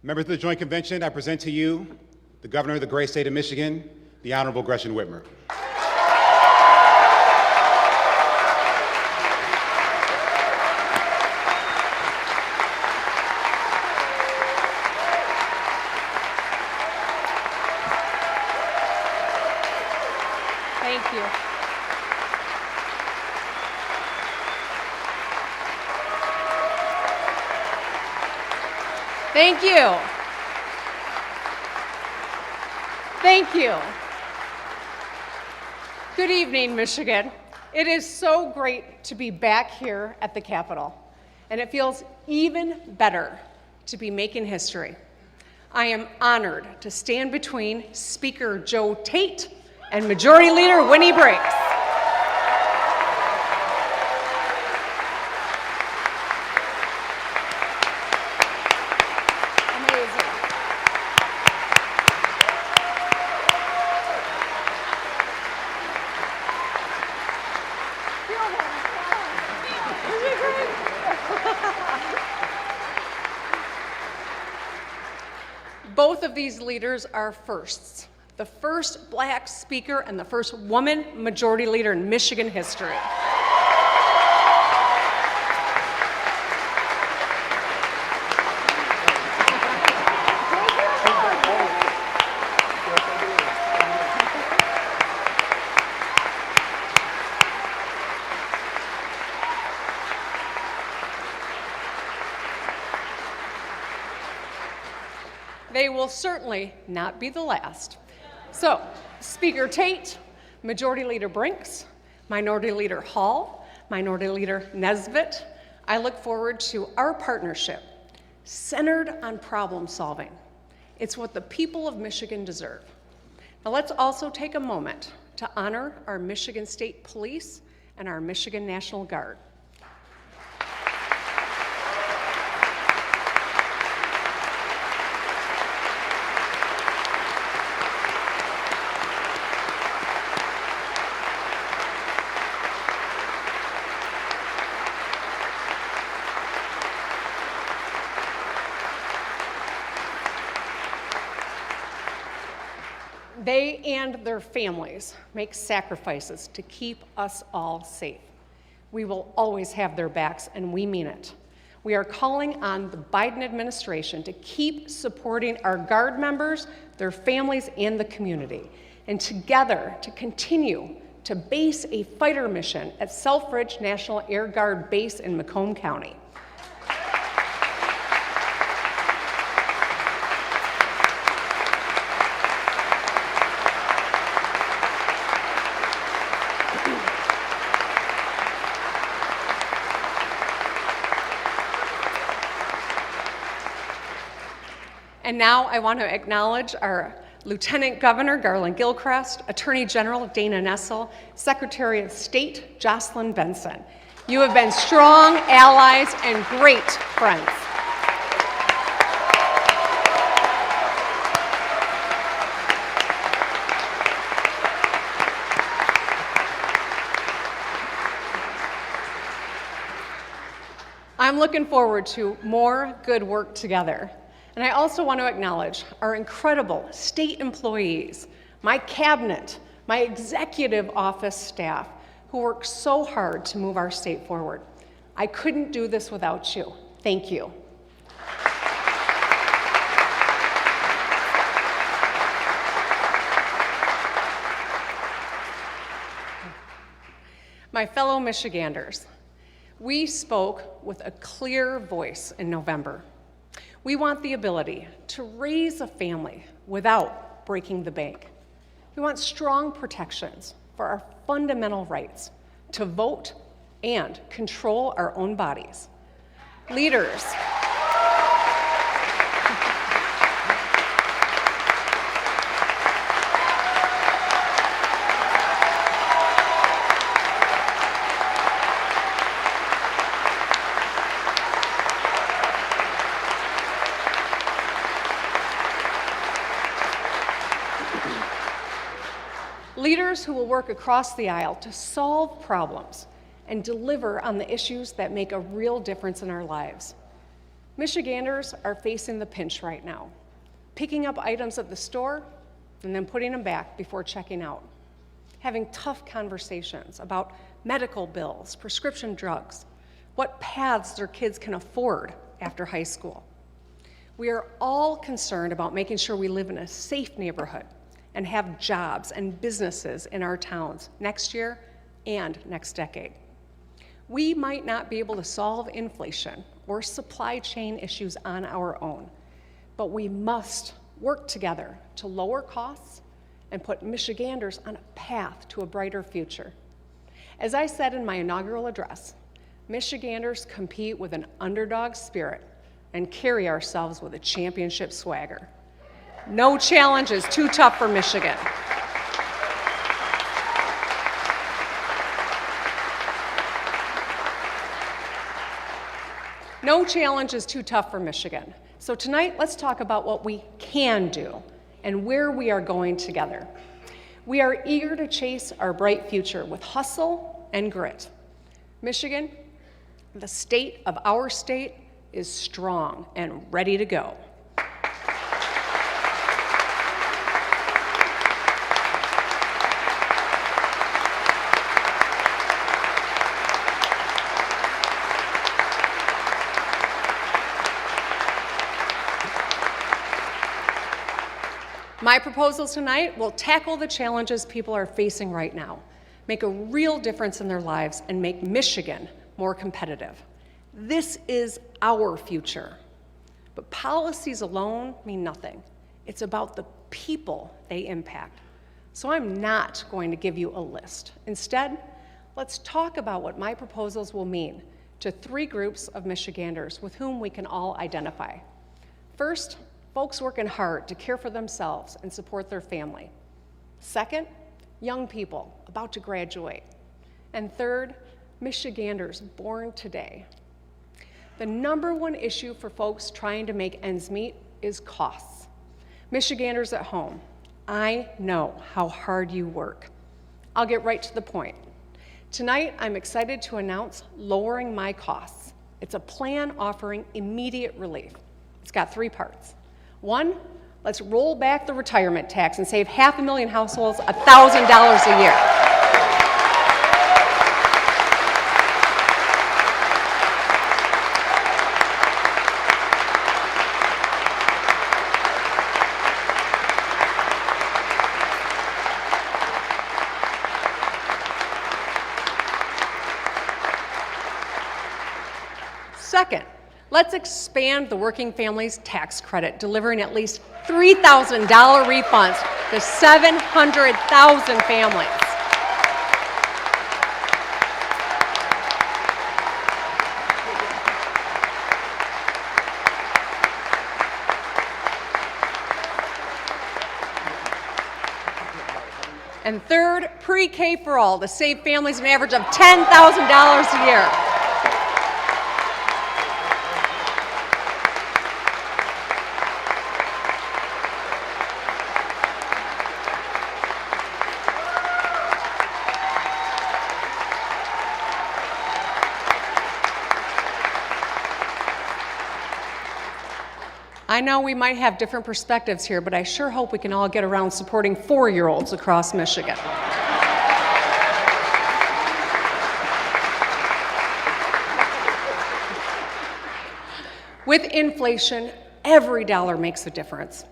Members of the Joint Convention, I present to you the Governor of the great state of Michigan, the Honorable Gretchen Whitmer. Thank you. Thank you. Thank you. Good evening, Michigan. It is so great to be back here at the Capitol, and it feels even better to be making history. I am honored to stand between Speaker Joe Tate and Majority Leader Winnie Briggs. Amazing. Both of these leaders are firsts. The first Black speaker and the first woman majority leader in Michigan history. They will certainly not be the last. So, Speaker Tate, Majority Leader Brinks, Minority Leader Hall, Minority Leader Nesbitt, I look forward to our partnership centered on problem solving. It's what the people of Michigan deserve. Now let's also take a moment to honor our Michigan State Police and our Michigan National Guard. They and their families make sacrifices to keep us all safe. We will always have their backs, and we mean it. We are calling on the Biden administration to keep supporting our Guard members, their families, and the community, and together to continue to base a fighter mission at Selfridge National Air Guard Base in Macomb County. And now I want to acknowledge our Lieutenant Governor Garland Gilchrist, Attorney General Dana Nessel, Secretary of State Jocelyn Benson. You have been strong allies and great friends. I'm looking forward to more good work together. And I also want to acknowledge our incredible state employees, my cabinet, my executive office staff, who work so hard to move our state forward. I couldn't do this without you. Thank you. My fellow Michiganders, we spoke with a clear voice in November. We want the ability to raise a family without breaking the bank. We want strong protections for our fundamental rights to vote and control our own bodies. Leaders, leaders who will work across the aisle to solve problems and deliver on the issues that make a real difference in our lives. Michiganders are facing the pinch right now, picking up items at the store and then putting them back before checking out, having tough conversations about medical bills, prescription drugs, what paths their kids can afford after high school. We are all concerned about making sure we live in a safe neighborhood and have jobs and businesses in our towns next year and next decade. We might not be able to solve inflation or supply chain issues on our own, but we must work together to lower costs and put Michiganders on a path to a brighter future. As I said in my inaugural address, Michiganders compete with an underdog spirit and carry ourselves with a championship swagger. No challenge is too tough for Michigan. No challenge is too tough for Michigan. So tonight, let's talk about what we can do and where we are going together. We are eager to chase our bright future with hustle and grit. Michigan, the state of our state, is strong and ready to go. My proposals tonight will tackle the challenges people are facing right now, make a real difference in their lives, and make Michigan more competitive. This is our future. But policies alone mean nothing. It's about the people they impact. So I'm not going to give you a list. Instead, let's talk about what my proposals will mean to three groups of Michiganders with whom we can all identify. First, folks working hard to care for themselves and support their family. Second, young people about to graduate. And third, Michiganders born today. The number one issue for folks trying to make ends meet is costs. Michiganders at home, I know how hard you work. I'll get right to the point. Tonight, I'm excited to announce Lowering My Costs. It's a plan offering immediate relief. It's got three parts. One, let's roll back the retirement tax and save 500,000 households $1,000 a year. Second, let's expand the Working Families Tax Credit, delivering at least $3,000 refunds to 700,000 families. And third, pre-K for all to save families an average of $10,000 a year. I know we might have different perspectives here, but I sure hope we can all get around supporting 4-year-olds across Michigan. With inflation, every dollar makes a difference.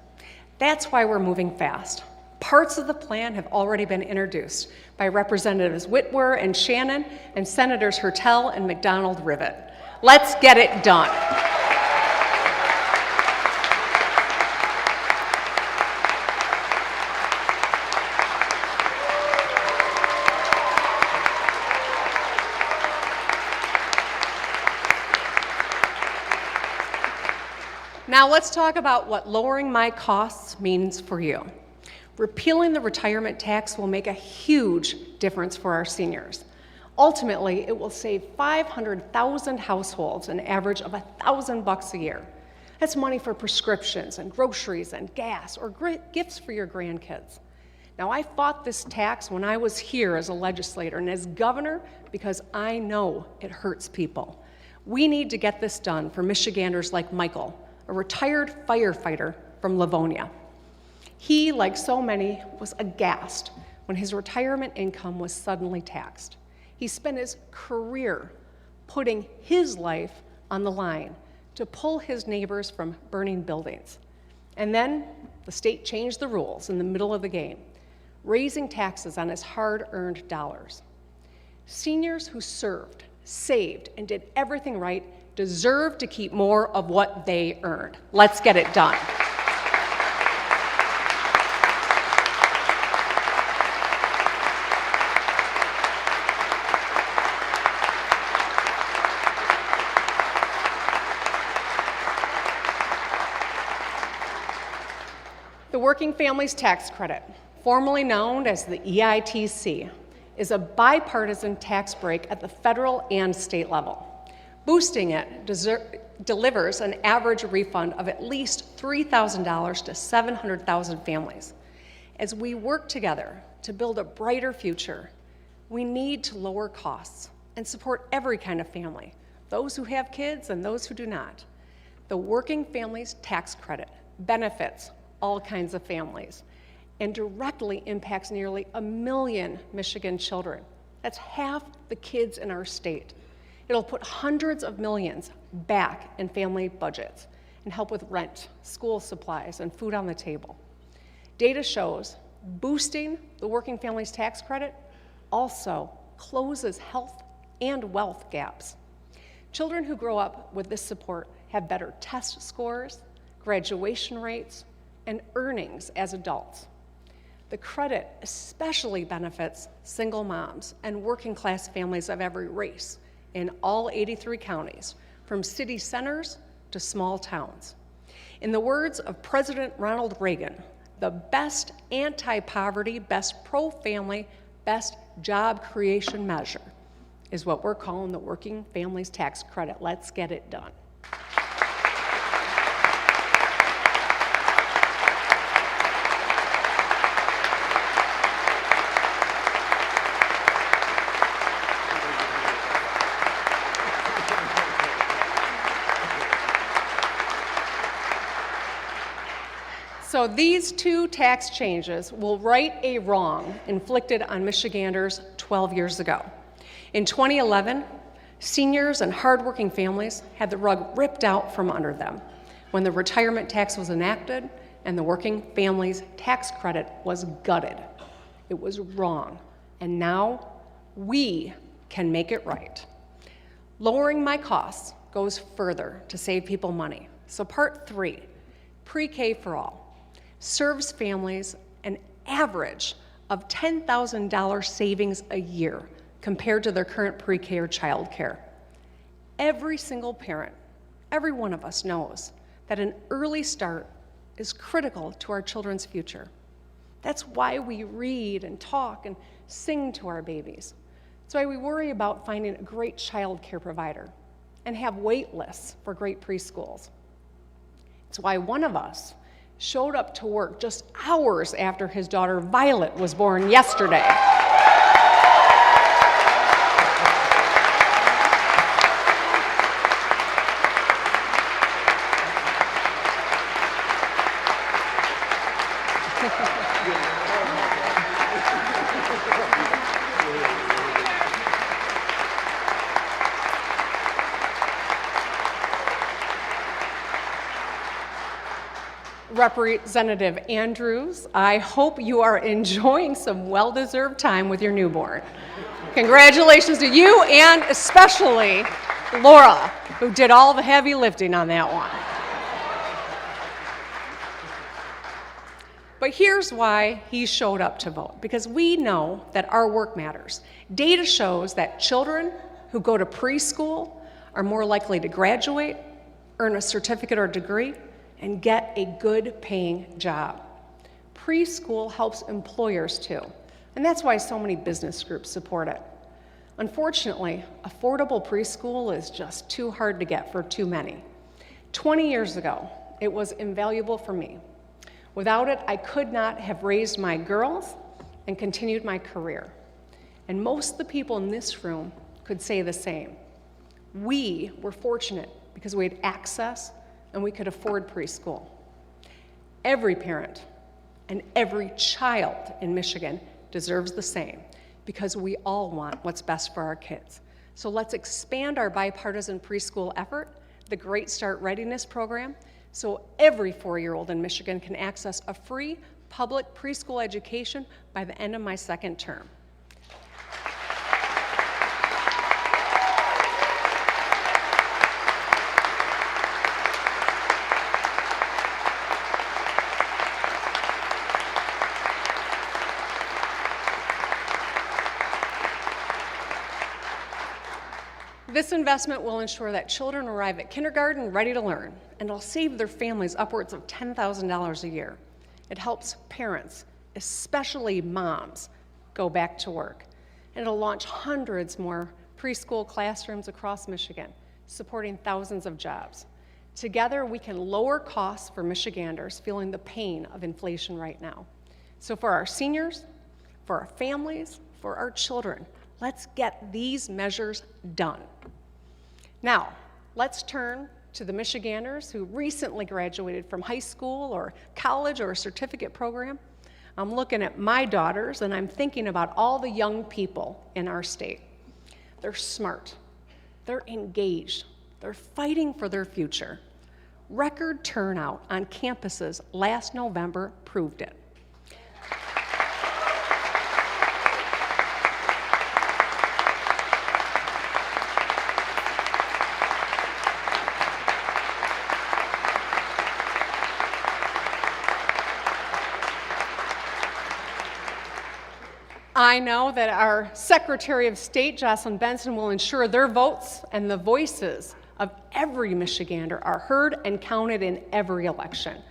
That's why we're moving fast. Parts of the plan have already been introduced by Representatives Whitmer and Shannon and Senators Hertel and McDonald-Rivet. Let's get it done. Now let's talk about what lowering my costs means for you. Repealing the retirement tax will make a huge difference for our seniors. Ultimately, it will save 500,000 households an average of $1,000 a year. That's money for prescriptions and groceries and gas or gifts for your grandkids. Now, I fought this tax when I was here as a legislator and as governor because I know it hurts people. We need to get this done for Michiganders like Michael, a retired firefighter from Livonia. He, like so many, was aghast when his retirement income was suddenly taxed. He spent his career putting his life on the line to pull his neighbors from burning buildings. And then the state changed the rules in the middle of the game, raising taxes on his hard-earned dollars. Seniors who served, saved, and did everything right deserve to keep more of what they earned. Let's get it done. The Working Families Tax Credit, formerly known as the EITC, is a bipartisan tax break at the federal and state level. Boosting it delivers an average refund of at least $3,000 to 700,000 families. As we work together to build a brighter future, we need to lower costs and support every kind of family, those who have kids and those who do not. The Working Families Tax Credit benefits all kinds of families and directly impacts nearly 1 million Michigan children. That's half the kids in our state. It'll put hundreds of millions back in family budgets and help with rent, school supplies, and food on the table. Data shows boosting the Working Families Tax Credit also closes health and wealth gaps. Children who grow up with this support have better test scores, graduation rates, and earnings as adults. The credit especially benefits single moms and working class families of every race in all 83 counties, from city centers to small towns. In the words of President Ronald Reagan, the best anti-poverty, best pro-family, best job creation measure is what we're calling the Working Families Tax Credit. Let's get it done. So these two tax changes will right a wrong inflicted on Michiganders 12 years ago. In 2011, seniors and hardworking families had the rug ripped out from under them when the retirement tax was enacted and the Working Families Tax Credit was gutted. It was wrong, and now we can make it right. Lowering my costs goes further to save people money. So part 3, pre-K for all, serves families an average of $10,000 savings a year compared to their current pre-K or child care. Every single parent, every one of us knows that an early start is critical to our children's future. That's why we read and talk and sing to our babies. That's why we worry about finding a great child care provider and have wait lists for great preschools. It's why one of us showed up to work just hours after his daughter Violet was born yesterday. Representative Andrews, I hope you are enjoying some well-deserved time with your newborn. Congratulations to you, and especially Laura, who did all the heavy lifting on that one. But here's why he showed up to vote, because we know that our work matters. Data shows that children who go to preschool are more likely to graduate, earn a certificate or degree, and get a good paying job. Preschool helps employers too, and that's why so many business groups support it. Unfortunately, affordable preschool is just too hard to get for too many. 20 years ago, it was invaluable for me. Without it, I could not have raised my girls and continued my career. And most of the people in this room could say the same. We were fortunate because we had access and we could afford preschool. Every parent and every child in Michigan deserves the same because we all want what's best for our kids. So let's expand our bipartisan preschool effort, the Great Start Readiness Program, so every 4-year-old in Michigan can access a free public preschool education by the end of my second term. This investment will ensure that children arrive at kindergarten ready to learn, and it'll save their families upwards of $10,000 a year. It helps parents, especially moms, go back to work. And it'll launch hundreds more preschool classrooms across Michigan, supporting thousands of jobs. Together, we can lower costs for Michiganders feeling the pain of inflation right now. So for our seniors, for our families, for our children, let's get these measures done. Now, let's turn to the Michiganders who recently graduated from high school or college or a certificate program. I'm looking at my daughters and I'm thinking about all the young people in our state. They're smart, they're engaged, they're fighting for their future. Record turnout on campuses last November proved it. I know that our Secretary of State, Jocelyn Benson, will ensure their votes and the voices of every Michigander are heard and counted in every election.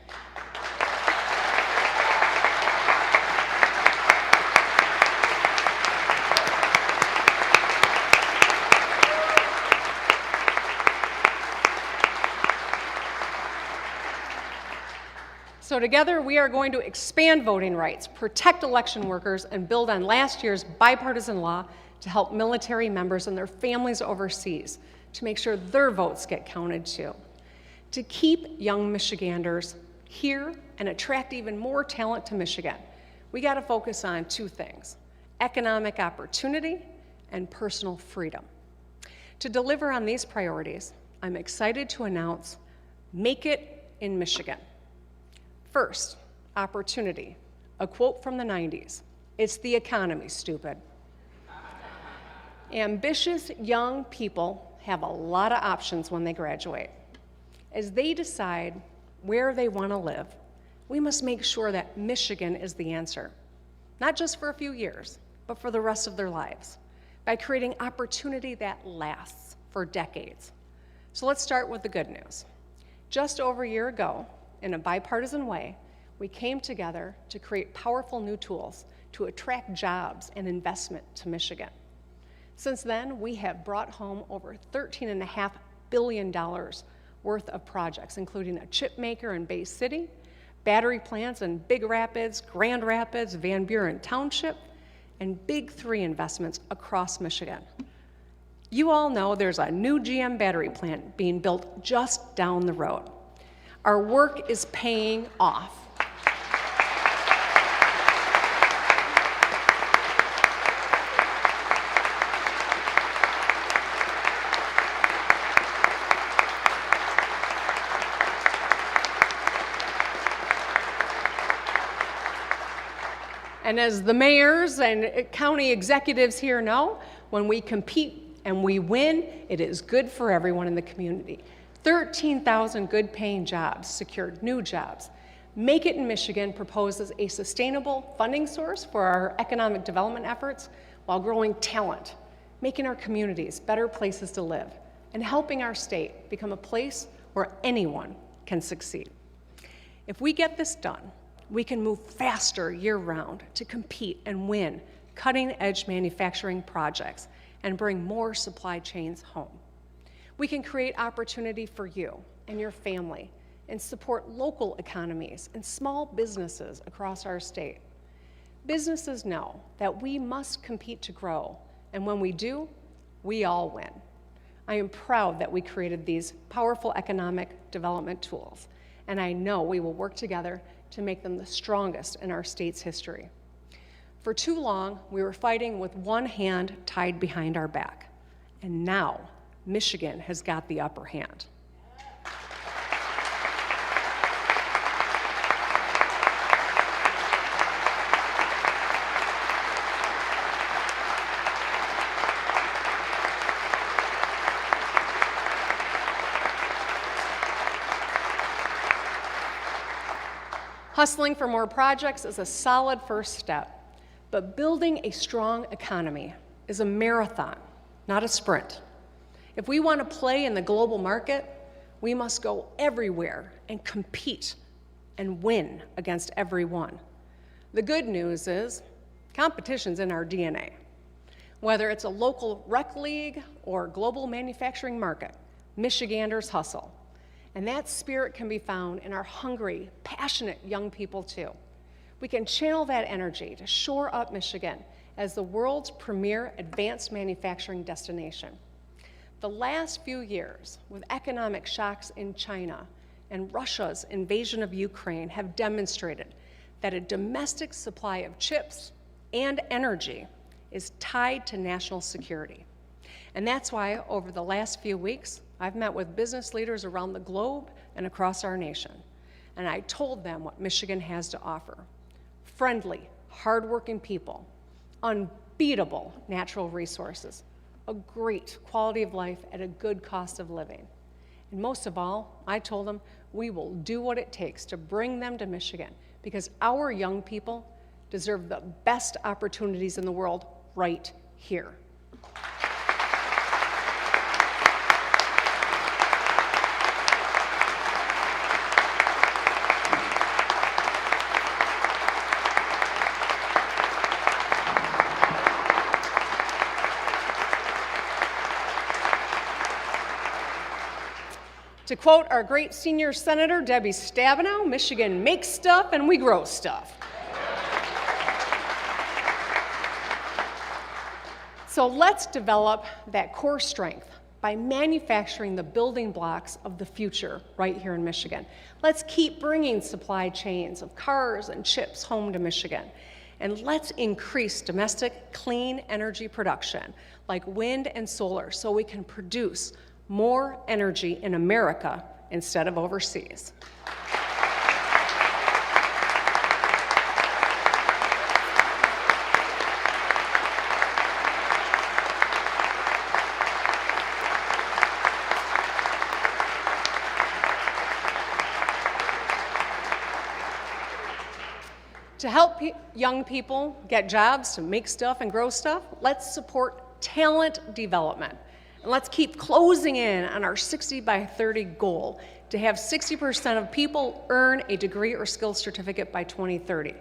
So together, we are going to expand voting rights, protect election workers, and build on last year's bipartisan law to help military members and their families overseas to make sure their votes get counted too. To keep young Michiganders here and attract even more talent to Michigan, we got to focus on two things: economic opportunity and personal freedom. To deliver on these priorities, I'm excited to announce Make It in Michigan. First, opportunity, a quote from the 90s. It's the economy, stupid. Ambitious young people have a lot of options when they graduate. As they decide where they want to live, we must make sure that Michigan is the answer, not just for a few years, but for the rest of their lives, by creating opportunity that lasts for decades. So let's start with the good news. Just over a year ago, in a bipartisan way, we came together to create powerful new tools to attract jobs and investment to Michigan. Since then, we have brought home over $13.5 billion worth of projects, including a chip maker in Bay City, battery plants in Big Rapids, Grand Rapids, Van Buren Township, and Big 3 investments across Michigan. You all know there's a new GM battery plant being built just down the road. Our work is paying off. And as the mayors and county executives here know, when we compete and we win, it is good for everyone in the community. 13,000 good-paying jobs secured, new jobs. Make It in Michigan proposes a sustainable funding source for our economic development efforts while growing talent, making our communities better places to live, and helping our state become a place where anyone can succeed. If we get this done, we can move faster year-round to compete and win cutting-edge manufacturing projects and bring more supply chains home. We can create opportunity for you and your family and support local economies and small businesses across our state. Businesses know that we must compete to grow, and when we do, we all win. I am proud that we created these powerful economic development tools, and I know we will work together to make them the strongest in our state's history. For too long, we were fighting with one hand tied behind our back, and now Michigan has got the upper hand. Hustling for more projects is a solid first step, but building a strong economy is a marathon, not a sprint. If we want to play in the global market, we must go everywhere and compete and win against everyone. The good news is competition's in our DNA. Whether it's a local rec league or global manufacturing market, Michiganders hustle. And that spirit can be found in our hungry, passionate young people too. We can channel that energy to shore up Michigan as the world's premier advanced manufacturing destination. The last few years, with economic shocks in China and Russia's invasion of Ukraine, have demonstrated that a domestic supply of chips and energy is tied to national security. And that's why over the last few weeks, I've met with business leaders around the globe and across our nation, and I told them what Michigan has to offer. Friendly, hardworking people, unbeatable natural resources, a great quality of life at a good cost of living. And most of all, I told them we will do what it takes to bring them to Michigan because our young people deserve the best opportunities in the world right here. To quote our great senior senator, Debbie Stabenow, Michigan makes stuff and we grow stuff. So let's develop that core strength by manufacturing the building blocks of the future right here in Michigan. Let's keep bringing supply chains of cars and chips home to Michigan. And let's increase domestic clean energy production like wind and solar so we can produce more energy in America instead of overseas. To help young people get jobs, to make stuff and grow stuff, let's support talent development. And let's keep closing in on our 60 by 30 goal to have 60% of people earn a degree or skills certificate by 2030.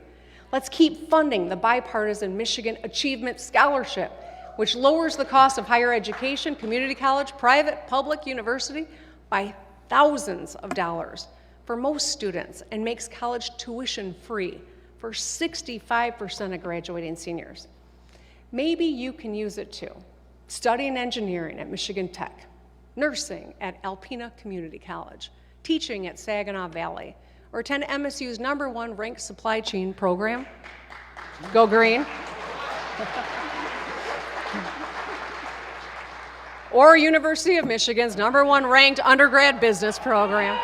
Let's keep funding the bipartisan Michigan Achievement Scholarship, which lowers the cost of higher education, community college, private, public university by thousands of dollars for most students and makes college tuition free for 65% of graduating seniors. Maybe you can use it too. Studying engineering at Michigan Tech, nursing at Alpena Community College, teaching at Saginaw Valley, or attend MSU's #1 ranked supply chain program. Go green. Or University of Michigan's #1 ranked undergrad business program.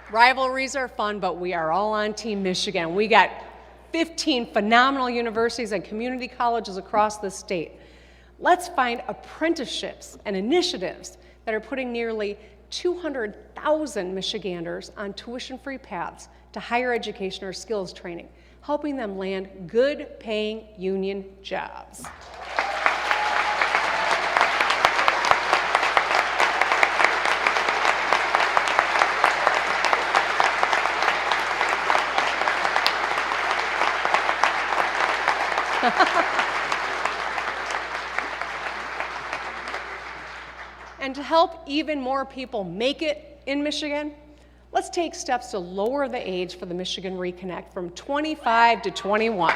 Rivalries are fun, but we are all on Team Michigan. We got 15 phenomenal universities and community colleges across the state. Let's find apprenticeships and initiatives that are putting nearly 200,000 Michiganders on tuition-free paths to higher education or skills training, helping them land good-paying union jobs. And to help even more people make it in Michigan, let's take steps to lower the age for the Michigan Reconnect from 25 to 21.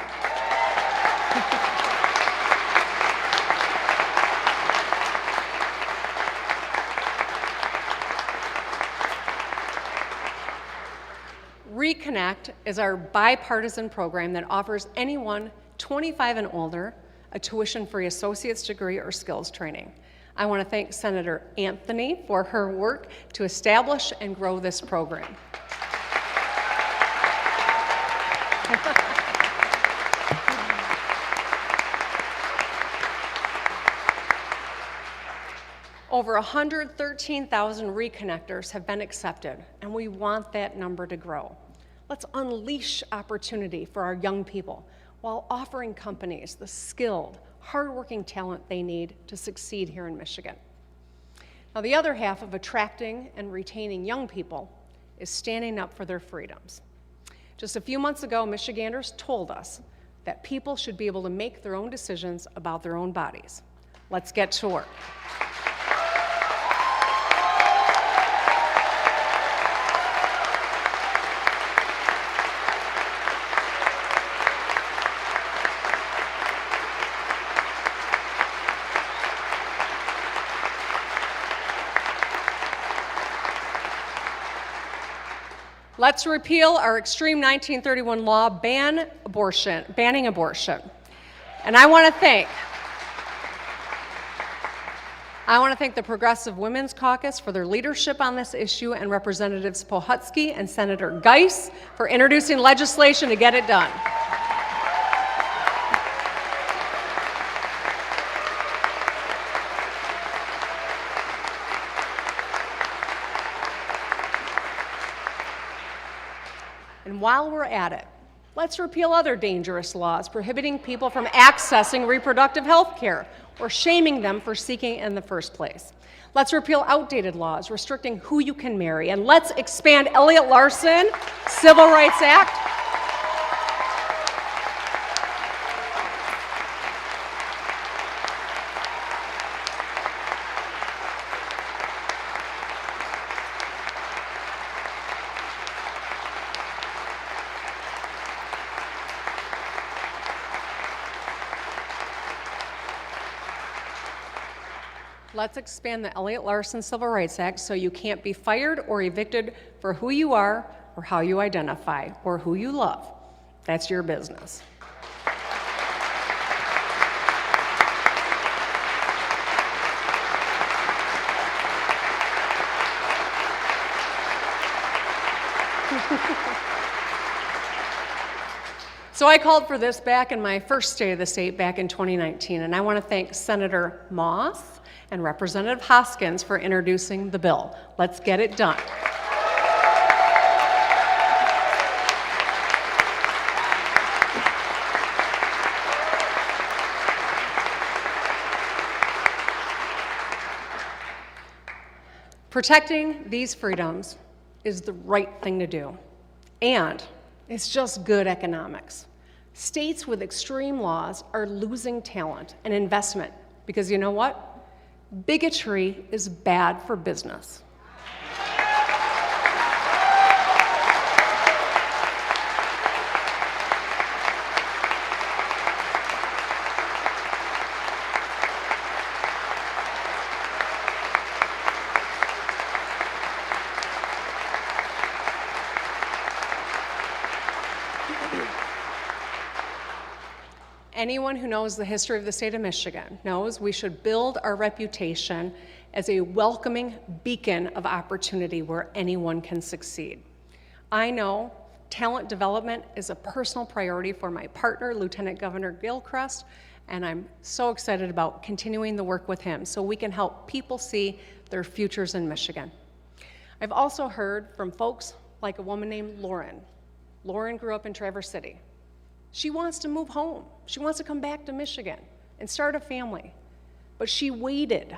Reconnect is our bipartisan program that offers anyone 25 and older a tuition-free associate's degree or skills training. I want to thank Senator Anthony for her work to establish and grow this program. Over 113,000 reconnectors have been accepted, and we want that number to grow. Let's unleash opportunity for our young people while offering companies the skilled, hardworking talent they need to succeed here in Michigan. Now, the other half of attracting and retaining young people is standing up for their freedoms. Just a few months ago, Michiganders told us that people should be able to make their own decisions about their own bodies. Let's get to work. Let's repeal our extreme 1931 law banning abortion. And I want to thank the Progressive Women's Caucus for their leadership on this issue, and Representatives Pohutsky and Senator Geis for introducing legislation to get it done. And while we're at it, let's repeal other dangerous laws prohibiting people from accessing reproductive health care or shaming them for seeking it in the first place. Let's repeal outdated laws restricting who you can marry, and let's expand Elliott Larson Civil Rights Act. Let's expand the Elliott Larson Civil Rights Act so you can't be fired or evicted for who you are or how you identify or who you love. That's your business. So I called for this back in my first State of the State back in 2019, and I want to thank Senator Moss and Representative Hoskins for introducing the bill. Let's get it done. Protecting these freedoms is the right thing to do, and it's just good economics. States with extreme laws are losing talent and investment because you know what? Bigotry is bad for business. Anyone who knows the history of the state of Michigan knows we should build our reputation as a welcoming beacon of opportunity where anyone can succeed. I know talent development is a personal priority for my partner, Lieutenant Governor Gilchrist, and I'm so excited about continuing the work with him so we can help people see their futures in Michigan. I've also heard from folks like a woman named Lauren. Lauren grew up in Traverse City. She wants to move home. She wants to come back to Michigan and start a family. But she waited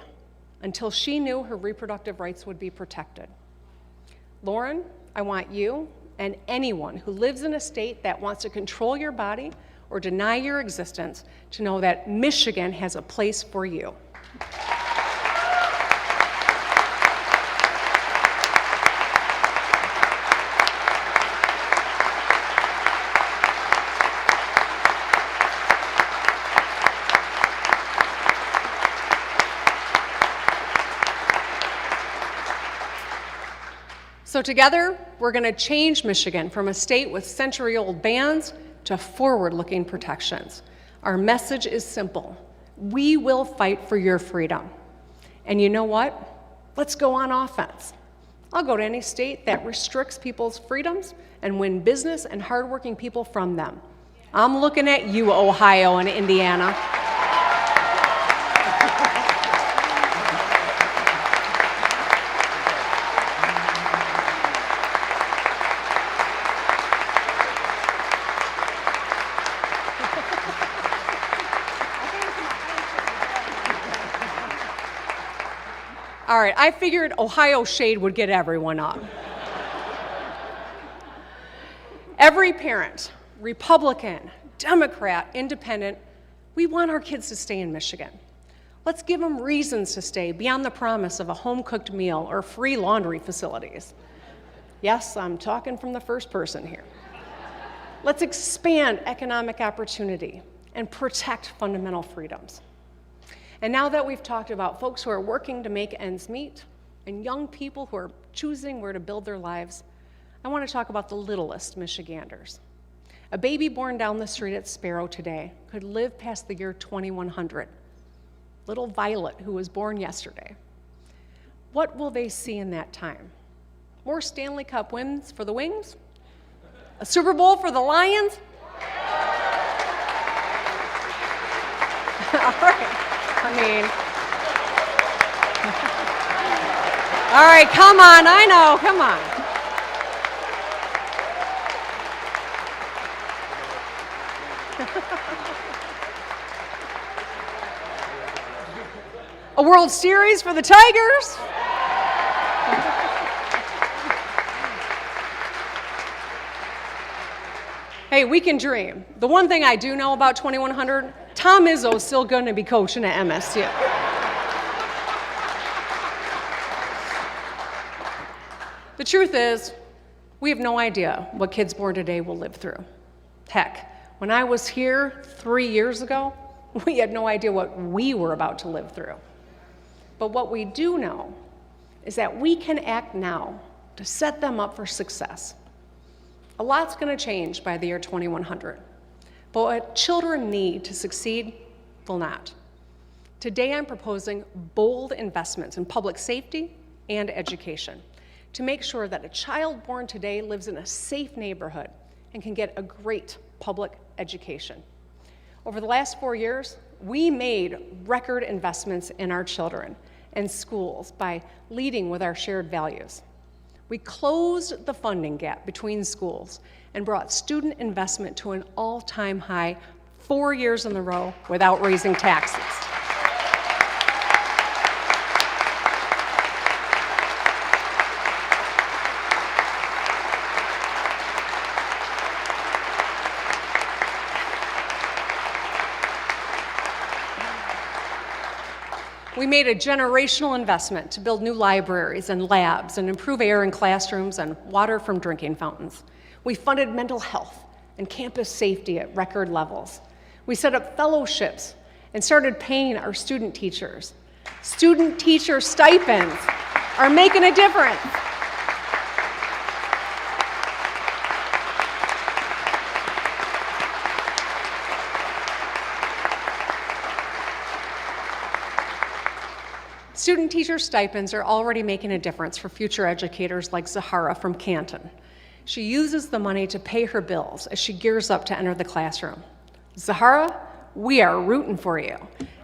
until she knew her reproductive rights would be protected. Lauren, I want you and anyone who lives in a state that wants to control your body or deny your existence to know that Michigan has a place for you. So together, we're going to change Michigan from a state with century-old bans to forward-looking protections. Our message is simple. We will fight for your freedom. And you know what? Let's go on offense. I'll go to any state that restricts people's freedoms and win business and hardworking people from them. I'm looking at you, Ohio and Indiana. All right, I figured Ohio shade would get everyone up. Every parent, Republican, Democrat, Independent, we want our kids to stay in Michigan. Let's give them reasons to stay beyond the promise of a home-cooked meal or free laundry facilities. Yes, I'm talking from the first person here. Let's expand economic opportunity and protect fundamental freedoms. And now that we've talked about folks who are working to make ends meet and young people who are choosing where to build their lives, I want to talk about the littlest Michiganders. A baby born down the street at Sparrow today could live past the year 2100. Little Violet, who was born yesterday. What will they see in that time? More Stanley Cup wins for the Wings? A Super Bowl for the Lions? All right. All right, come on, I know, come on. A World Series for the Tigers? Hey, we can dream. The one thing I do know about 2100, Tom Izzo's still going to be coaching at MSU. The truth is, we have no idea what kids born today will live through. Heck, when I was here 3 years ago, we had no idea what we were about to live through. But what we do know is that we can act now to set them up for success. A lot's going to change by the year 2100. But what children need to succeed will not. Today I'm proposing bold investments in public safety and education to make sure that a child born today lives in a safe neighborhood and can get a great public education. Over the last 4 years, we made record investments in our children and schools by leading with our shared values. We closed the funding gap between schools and brought student investment to an all-time high 4 years in a row without raising taxes. We made a generational investment to build new libraries and labs and improve air in classrooms and water from drinking fountains. We funded mental health and campus safety at record levels. We set up fellowships and started paying our student teachers. Student teacher stipends are making a difference. Student teacher stipends are already making a difference for future educators like Zahara from Canton. She uses the money to pay her bills as she gears up to enter the classroom. Zahara, we are rooting for you,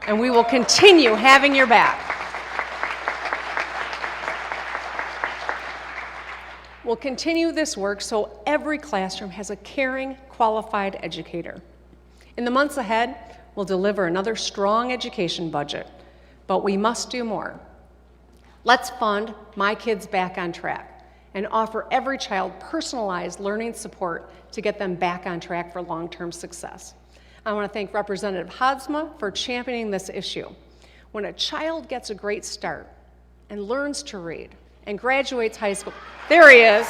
and we will continue having your back. We'll continue this work so every classroom has a caring, qualified educator. In the months ahead, we'll deliver another strong education budget. But we must do more. Let's fund My Kids Back on Track and offer every child personalized learning support to get them back on track for long-term success. I want to thank Representative Hadsma for championing this issue. When a child gets a great start and learns to read and graduates high school, there he is.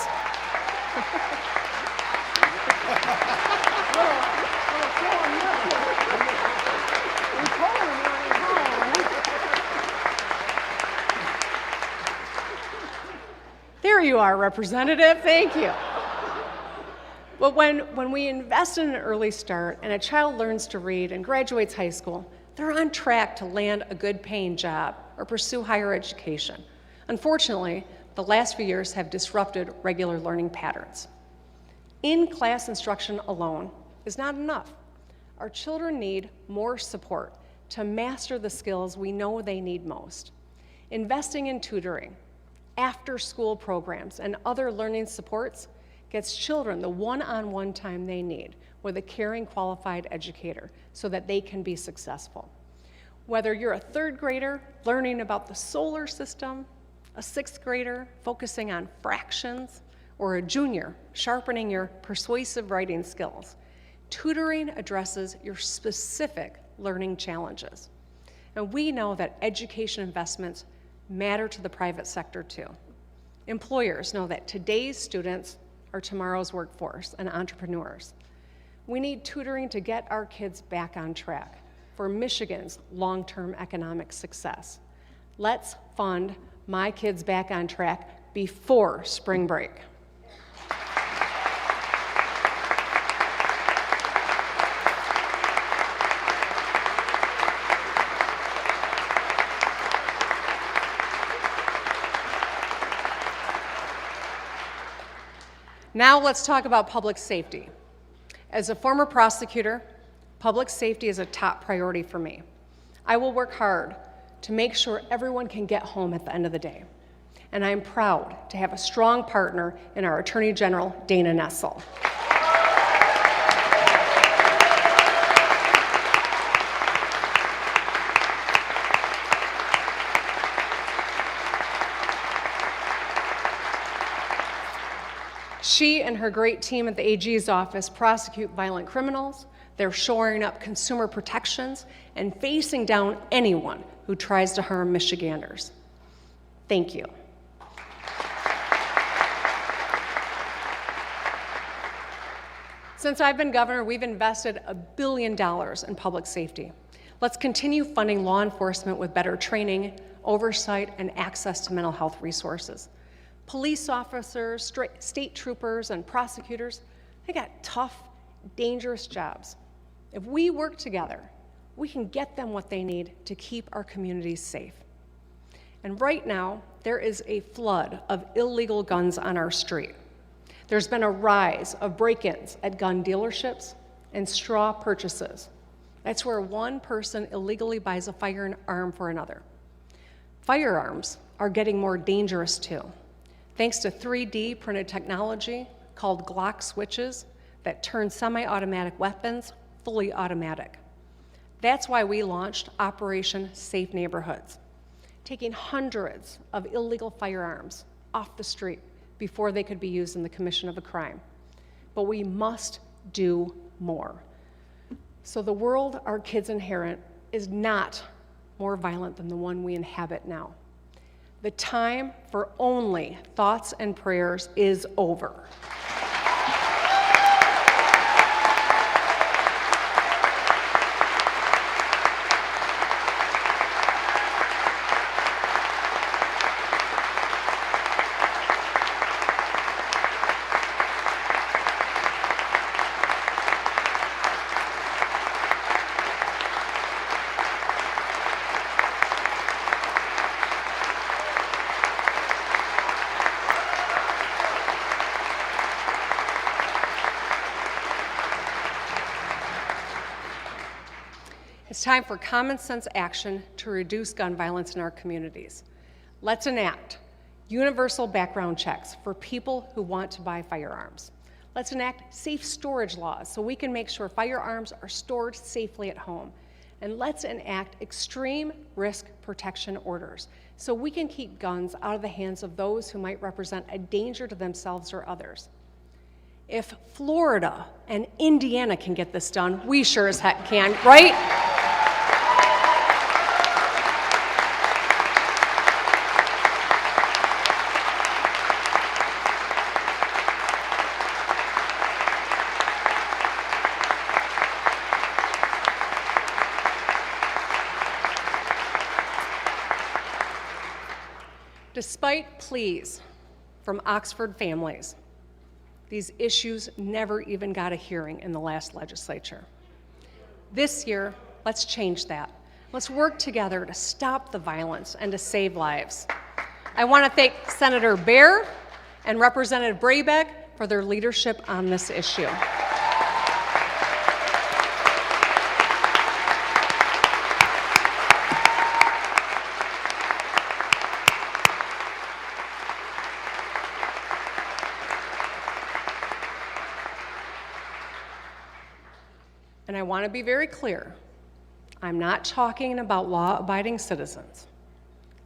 There you are, Representative. Thank you. But when we invest in an early start and a child learns to read and graduates high school, they're on track to land a good paying job or pursue higher education. Unfortunately, the last few years have disrupted regular learning patterns. In-class instruction alone is not enough. Our children need more support to master the skills we know they need most. Investing in tutoring, after-school programs, and other learning supports gets children the one-on-one time they need with a caring, qualified educator so that they can be successful. Whether you're a third grader learning about the solar system, a sixth grader focusing on fractions, or a junior sharpening your persuasive writing skills, tutoring addresses your specific learning challenges. And we know that education investments matter to the private sector too. Employers know that today's students are tomorrow's workforce and entrepreneurs. We need tutoring to get our kids back on track for Michigan's long-term economic success. Let's fund My Kids Back on Track before spring break. Now let's talk about public safety. As a former prosecutor, public safety is a top priority for me. I will work hard to make sure everyone can get home at the end of the day. And I'm proud to have a strong partner in our Attorney General, Dana Nessel. She and her great team at the AG's office prosecute violent criminals. They're shoring up consumer protections and facing down anyone who tries to harm Michiganders. Thank you. Since I've been governor, we've invested $1 billion in public safety. Let's continue funding law enforcement with better training, oversight, and access to mental health resources. Police officers, state troopers, and prosecutors, they got tough, dangerous jobs. If we work together, we can get them what they need to keep our communities safe. And right now, there is a flood of illegal guns on our street. There's been a rise of break-ins at gun dealerships and straw purchases. That's where one person illegally buys a firearm for another. Firearms are getting more dangerous too, thanks to 3D printed technology called Glock switches that turn semi-automatic weapons fully automatic. That's why we launched Operation Safe Neighborhoods, taking hundreds of illegal firearms off the street before they could be used in the commission of a crime. But we must do more. So the world our kids inherit is not more violent than the one we inhabit now. The time for only thoughts and prayers is over. It's time for common sense action to reduce gun violence in our communities. Let's enact universal background checks for people who want to buy firearms. Let's enact safe storage laws so we can make sure firearms are stored safely at home. And let's enact extreme risk protection orders so we can keep guns out of the hands of those who might represent a danger to themselves or others. If Florida and Indiana can get this done, we sure as heck can, right? Despite pleas from Oxford families. These issues never even got a hearing in the last legislature. This year, let's change that. Let's work together to stop the violence and to save lives. I want to thank Senator Baer and Representative Brabeck for their leadership on this issue. And I want to be very clear, I'm not talking about law-abiding citizens.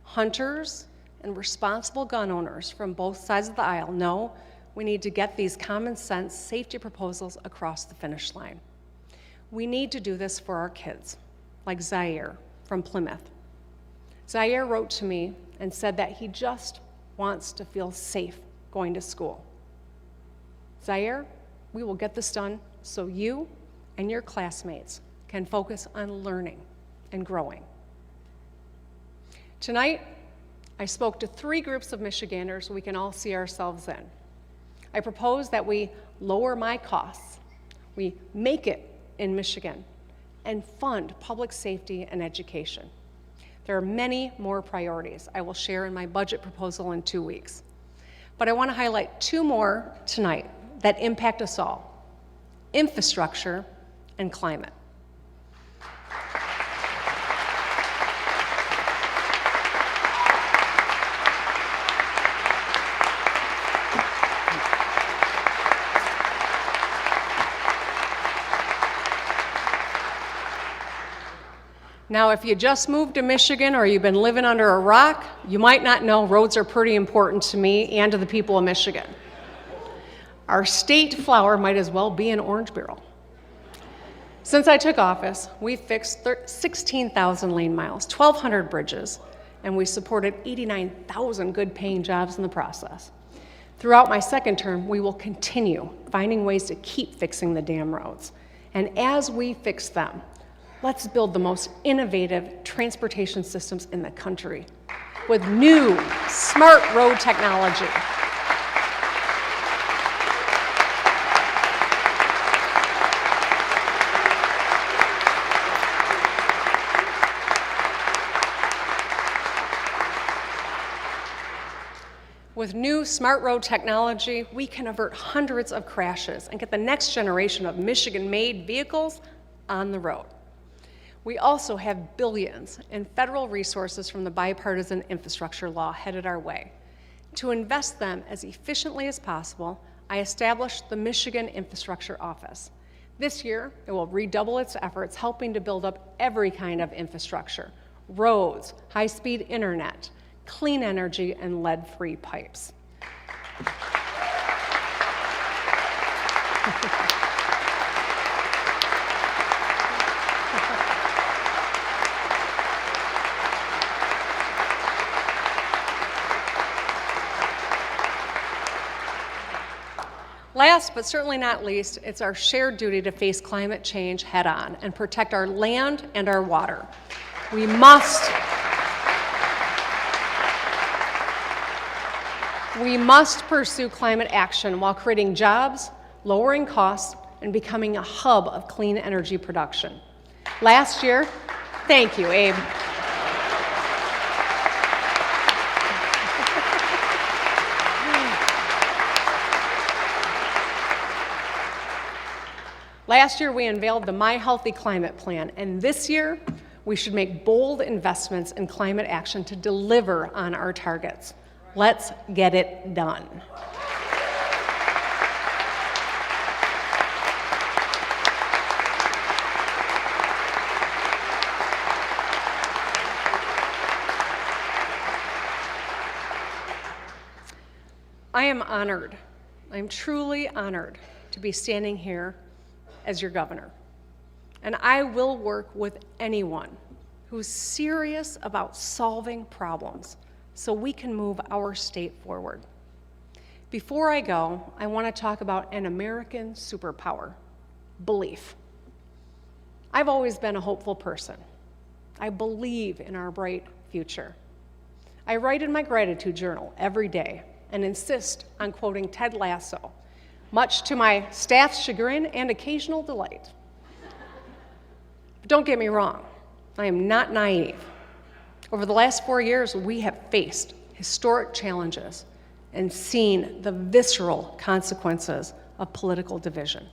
Hunters and responsible gun owners from both sides of the aisle know we need to get these common sense safety proposals across the finish line. We need to do this for our kids, like Zaire from Plymouth. Zaire wrote to me and said that he just wants to feel safe going to school. Zaire, we will get this done so you and your classmates can focus on learning and growing. Tonight, I spoke to 3 groups of Michiganders we can all see ourselves in. I propose that we lower my costs, we make it in Michigan, and fund public safety and education. There are many more priorities I will share in my budget proposal in 2 weeks. But I want to highlight 2 more tonight that impact us all: infrastructure and climate. Now, if you just moved to Michigan or you've been living under a rock, you might not know roads are pretty important to me and to the people of Michigan. Our state flower might as well be an orange barrel. Since I took office, we've fixed 16,000 lane miles, 1,200 bridges, and we supported 89,000 good-paying jobs in the process. Throughout my second term, we will continue finding ways to keep fixing the damn roads. And as we fix them, let's build the most innovative transportation systems in the country with new, smart road technology. With new smart road technology, we can avert hundreds of crashes and get the next generation of Michigan-made vehicles on the road. We also have billions in federal resources from the bipartisan infrastructure law headed our way. To invest them as efficiently as possible, I established the Michigan Infrastructure Office. This year, it will redouble its efforts helping to build up every kind of infrastructure: roads, high-speed internet, clean energy, and lead-free pipes. Last but certainly not least, it's our shared duty to face climate change head-on and protect our land and our water. We must pursue climate action while creating jobs, lowering costs, and becoming a hub of clean energy production. Last year, thank you, Abe. Last year, we unveiled the My Healthy Climate Plan, and this year, we should make bold investments in climate action to deliver on our targets. Let's get it done. I am honored, I'm truly honored to be standing here as your governor. And I will work with anyone who's serious about solving problems so we can move our state forward. Before I go, I want to talk about an American superpower: belief. I've always been a hopeful person. I believe in our bright future. I write in my gratitude journal every day, and insist on quoting Ted Lasso, much to my staff's chagrin and occasional delight. But don't get me wrong, I am not naive. Over the last 4 years, we have faced historic challenges and seen the visceral consequences of political division.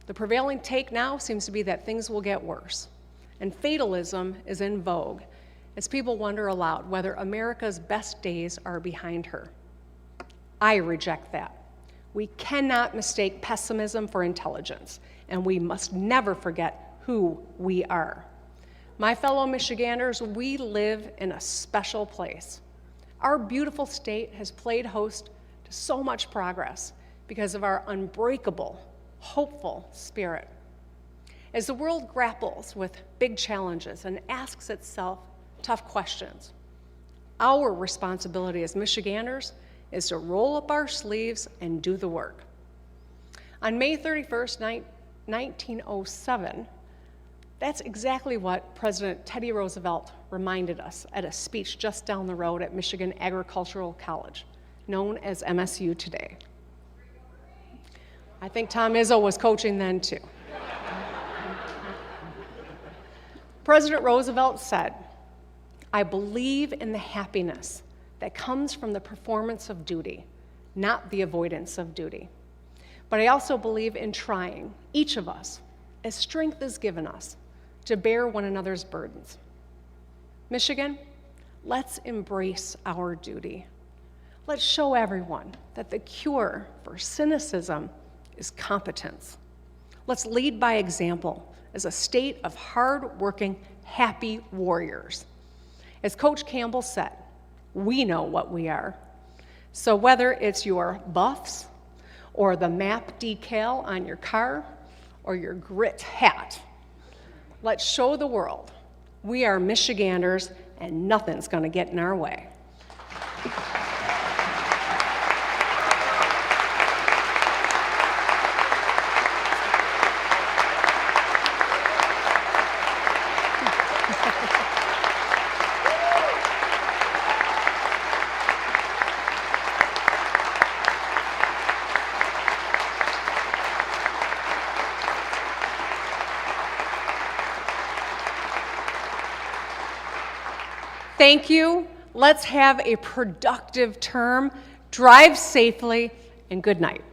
The prevailing take now seems to be that things will get worse, and fatalism is in vogue as people wonder aloud whether America's best days are behind her. I reject that. We cannot mistake pessimism for intelligence, and we must never forget who we are. My fellow Michiganders, we live in a special place. Our beautiful state has played host to so much progress because of our unbreakable, hopeful spirit. As the world grapples with big challenges and asks itself tough questions, our responsibility as Michiganders is to roll up our sleeves and do the work. On May 31st, 1907, that's exactly what President Teddy Roosevelt reminded us at a speech just down the road at Michigan Agricultural College, known as MSU today. I think Tom Izzo was coaching then too. President Roosevelt said, "I believe in the happiness that comes from the performance of duty, not the avoidance of duty. But I also believe in trying, each of us, as strength is given us, to bear one another's burdens." Michigan, let's embrace our duty. Let's show everyone that the cure for cynicism is competence. Let's lead by example as a state of hard-working, happy warriors. As Coach Campbell said, we know what we are. So whether it's your buffs, or the map decal on your car, or your grit hat, let's show the world we are Michiganders and nothing's going to get in our way. Thank you. Let's have a productive term. Drive safely, and good night.